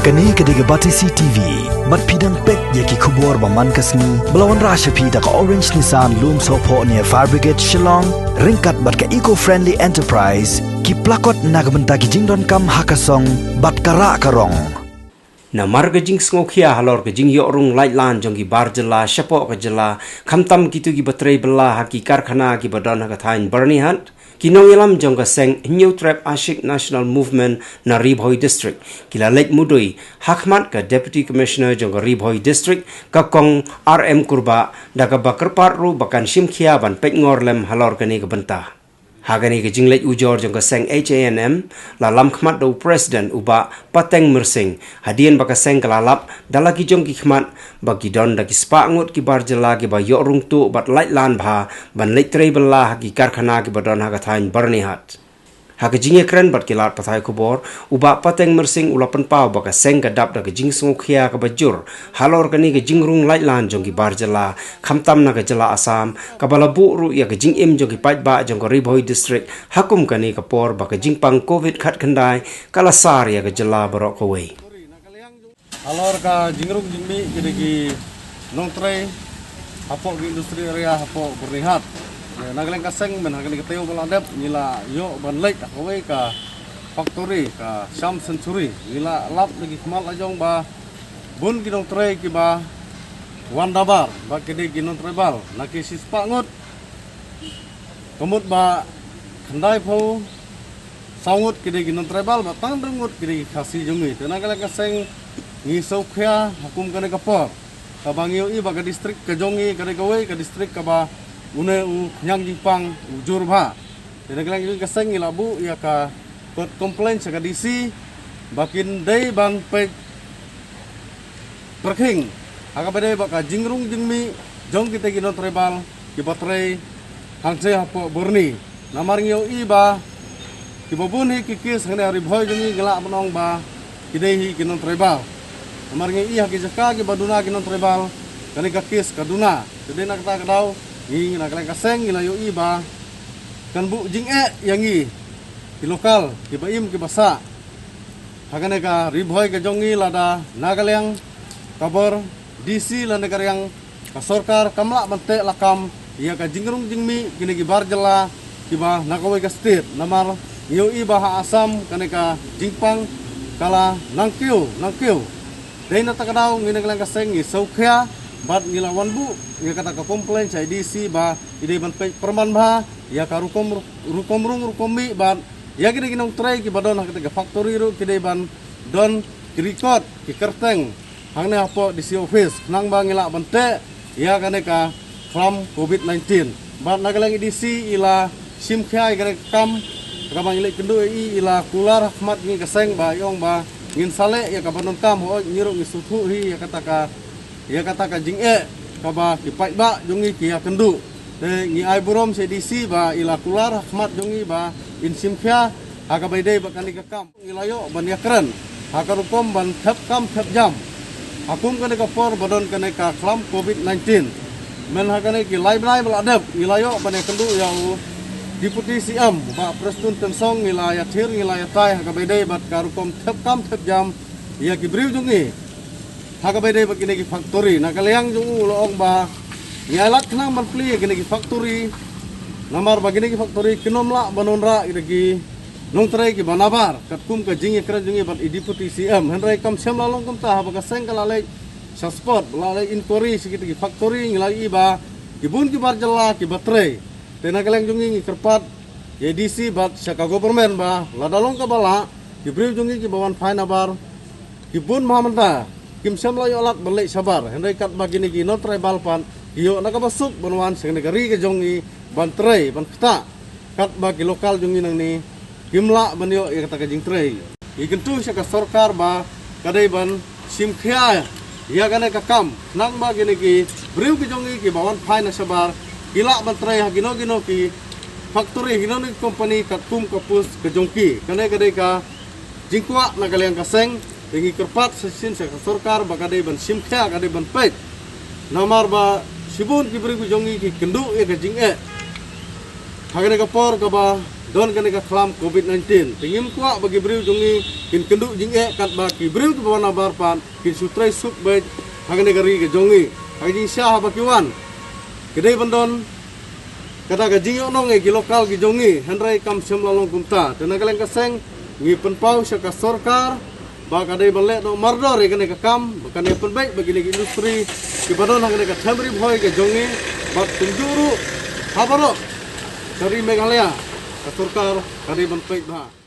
Kani kediga Batisi TV, mat pidang pek yaki kubur baman kasni, belawan rasha pida ka Orange Nissan Loom Sopo near Fire Brigade Shillong, ringkat bat ka eco-friendly enterprise, ki plakot nagbenta ki jingdon kam hakasong, bat kara karong. Na marga jing sngokia halor ke jing yorung light lan jong ki bar jela shapo ke jela khamtam kitu ki batrai bela haki karkhana ki badan ha thain Bernie Hunt kinong ilam jong ka seng new trap ashik national movement na Ribhoi district kila lek mudui hakmat ka deputy commissioner jong ka Ribhoi district ka kong RM kurba daga bakarpar ru bakan shimkhia ban pekngor lem halor ke ni ka benta Hagani ke jinglet ujor jong ka seng HANM la lam khmat do president uba pateng mersing hadian baka seng kalalap dalaki jong ki khmat bagi don da ki spa ngut ki barjela ki ba yorung tu bat light lan bha ban lek tribal la ki karkhana ki badon ha ka thain Bernie Hunt Haka jinge kren bat kilat pathai kubor uba pateng mersing ulapan pau baka seng gadap da ke jing smukhia ka bajur halor kani ke jingrung light lan jong ki barjela khamtam na ka jela Assam ka balabu ru ya ke jing im jong ki pajba jong ka Ribhoi district hakum kani ka por baka jingpang covid khat khandai kala sar ya ka jela barok kawai halor ka jingrung jingmi kini ki nongtre hapo ki industri area hapo bernihat nagaleng kaseng men hakali keteu baladep nila yo ban lek kowe ka factory ka Sham Century nila lap lagi kemal ajong ba bun kinong tre ki ba wandabar ba kede kinong trebal naki sispa ngot kemut ba khandai pho saungut kede kinong trebal ba tang ngut kede khasi jungi nagaleng kaseng ngi sokhya hukum kane kapor ka bangiu i ba ka distrik ka jongi kade kowe ka distrik ka ba une nyang jipang ujur bha jadi kelang kaseng ilabu ya ka pot komplain sa DC bakin day ban pe perking aga bade baka jingrung jingmi jong kita ginon trebal ki batrai hangse hapo burni namaring yo iba ki bobuni ki kis ngene Ribhoi jungi gelak menong ba kidehi ginon trebal namaring i haki jaka ki baduna ginon trebal kani ka kis kaduna jadi nak ta kadau Ngi nakaleng kaseng ilayo iba kan bu jing yangi di lokal ki baim ki basa hagane ka Ribhoi ka jongi lada nagaleng kabor DC la negara yang ka sarkar kamla bante lakam iya ka jingrung jingmi kini ki barjela ki ba nakawe ka state namar yo iba ha Assam kane ka jingpang kala nangkiu dai na takadaw ngi nagaleng kaseng ngi saukhya bat ngilawan bu ya kata ka komplain sa DC ba ide ban perman ba ya ka rukomi ban ya kini kinong try ki badon hakita ka factory ru kide ban don record ki kerteng hangne apo DC office nang ba ngila bante ya kane ka from COVID-19 ban nagalang DC ila simkhya kane kam ka bang ile kendu ila kular rahmat ngi kaseng ba yong ba ngin sale ya ka banon kam ho ngiru ngi suthu hi ya kata ka jing kaba ki pai ba jongi ki kendu ngi ai burom se DC ba ila kular rahmat jongi ba in simkhya aga baidai ba kani ka kam ilayo ban yakran haka rukom ban thap kam thap jam akum kane ka por badon kane ka klam COVID-19 men hakane ki live bal adab ilayo ban kendu ya deputy CM ba preston tensong ilaya thir ilaya tai haka baidai bat ka rukom thap kam thap jam ya ki briu jongi haka bede ba kini ki factory nakaliang jung uloong ba nyalat kenang ban pli kini ki factory namar ba kini ki factory kinomla banonra ki nong trai ki banabar katkum ka jingi kra jungi ban deputy CM henrai kam sem lalong kam ta ba ka seng kala sasport lalai inquiry sikit ki factory ngilai ba ki bun ki barjela ki batrai tenakaliang jungi ngi kerpat DC bat saka government ba ladalong ka bala ki brief jungi ki bawan fine bar ki bun mahamanta kim sam layo alat balik sabar hendak kat bagini ki non tribal pan iyo nakabasuk banwan sing negari ke jongi bantrei ban kta kat bagi lokal jongi nang ni kimla banyo ya kata jing trei ikentu sa ka sarkar ba kadai ban simkhya ya kane ka kam nang bagini ki briu ki jongi ki bawan phai na sabar kila bantrei hagino ki factory hino ni company katum kapus ke jongki kane kadai ka jingkwa nakaliang kaseng Dengi kerpat sesin sa sarkar ba kadai ban simkhya kadai ban pet namar ba sibun ki beri jongi ki kendu e ka jing hagane ka por ka ba don kene ka kelam COVID-19 tingim kuak bagi beriu jungi kin kenduk jing kat ba ki beriu tu bawana barpan kin sutrai sup be hang negeri ke jongi hang jing syah bakiwan kedai bandon kata ka jing nong ki lokal ki jongi henrai kam sem lalong kumta tena kaleng kaseng ngi penpau syaka sorkar ba kadai balek no mardor kene ka kam bakane penbaik bagi lagi industri ki badon hang ka thamri bhoi ke jongi ba tunjuru habaro dari Meghalaya ka sorkar kadai penbaik ba